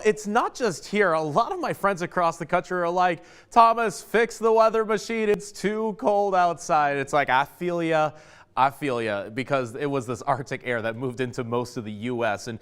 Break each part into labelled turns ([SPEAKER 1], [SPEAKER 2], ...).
[SPEAKER 1] It's not just here. A lot of my friends across the country are like, Thomas, fix the weather machine. It's too cold outside. It's like, I feel ya. I feel ya, because it was this Arctic air that moved into most of the U.S. and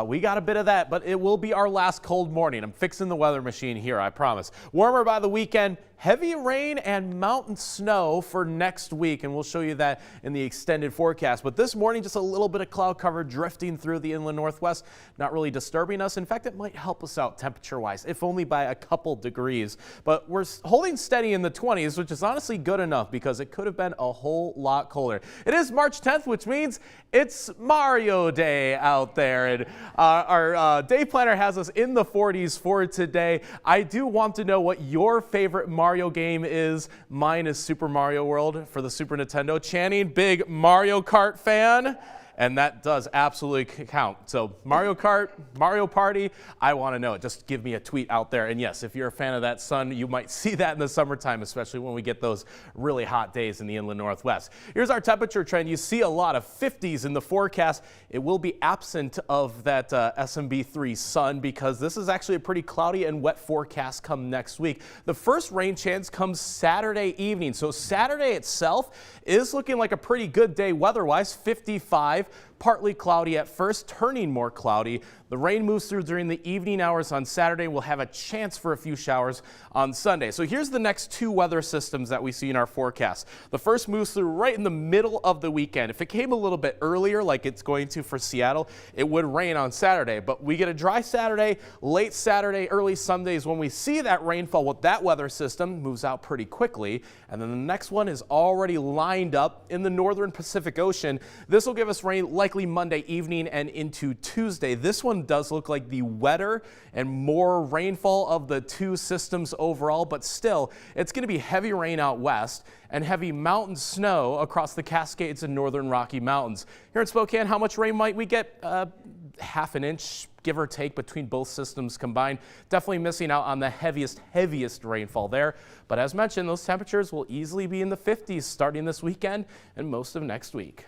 [SPEAKER 1] we got a bit of that, but it will be our last cold morning. I'm fixing the weather machine here, I promise. Warmer by the weekend, heavy rain and mountain snow for next week, and we'll show you that in the extended forecast. But this morning, just a little bit of cloud cover drifting through the inland northwest, not really disturbing us. In fact, it might help us out temperature-wise, if only by a couple degrees. But we're holding steady in the 20s, which is honestly good enough because it could have been a whole lot colder. It is March 10th, which means it's Mario Day out there, and our day planner has us in the 40s for today. I do want to know what your favorite Mario game is. Mine is Super Mario World for the Super Nintendo. Channing, big Mario Kart fan. And that does absolutely count. So Mario Kart, Mario Party, I want to know it. Just give me a tweet out there. And yes, if you're a fan of that sun, you might see that in the summertime, especially when we get those really hot days in the inland northwest. Here's our temperature trend. You see a lot of 50s in the forecast. It will be absent of that SMB3 sun because this is actually a pretty cloudy and wet forecast come next week. The first rain chance comes Saturday evening. So Saturday itself is looking like a pretty good day weather-wise, 55. Partly cloudy at first, turning more cloudy. The rain moves through during the evening hours on Saturday. We'll have a chance for a few showers on Sunday. So here's the next two weather systems that we see in our forecast. The first moves through right in the middle of the weekend. If it came a little bit earlier, like it's going to for Seattle, it would rain on Saturday. But we get a dry Saturday, late Saturday, early Sundays. When we see that rainfall with that weather system, moves out pretty quickly. And then the next one is already lined up in the northern Pacific Ocean. This will give us rain likely Monday evening and into Tuesday. This one does look like the wetter and more rainfall of the two systems overall, but still, it's going to be heavy rain out west and heavy mountain snow across the Cascades and northern Rocky Mountains. Here in Spokane, how much rain might we get? Half an inch, give or take, between both systems combined. Definitely missing out on the heaviest rainfall there. But as mentioned, those temperatures will easily be in the 50s starting this weekend and most of next week.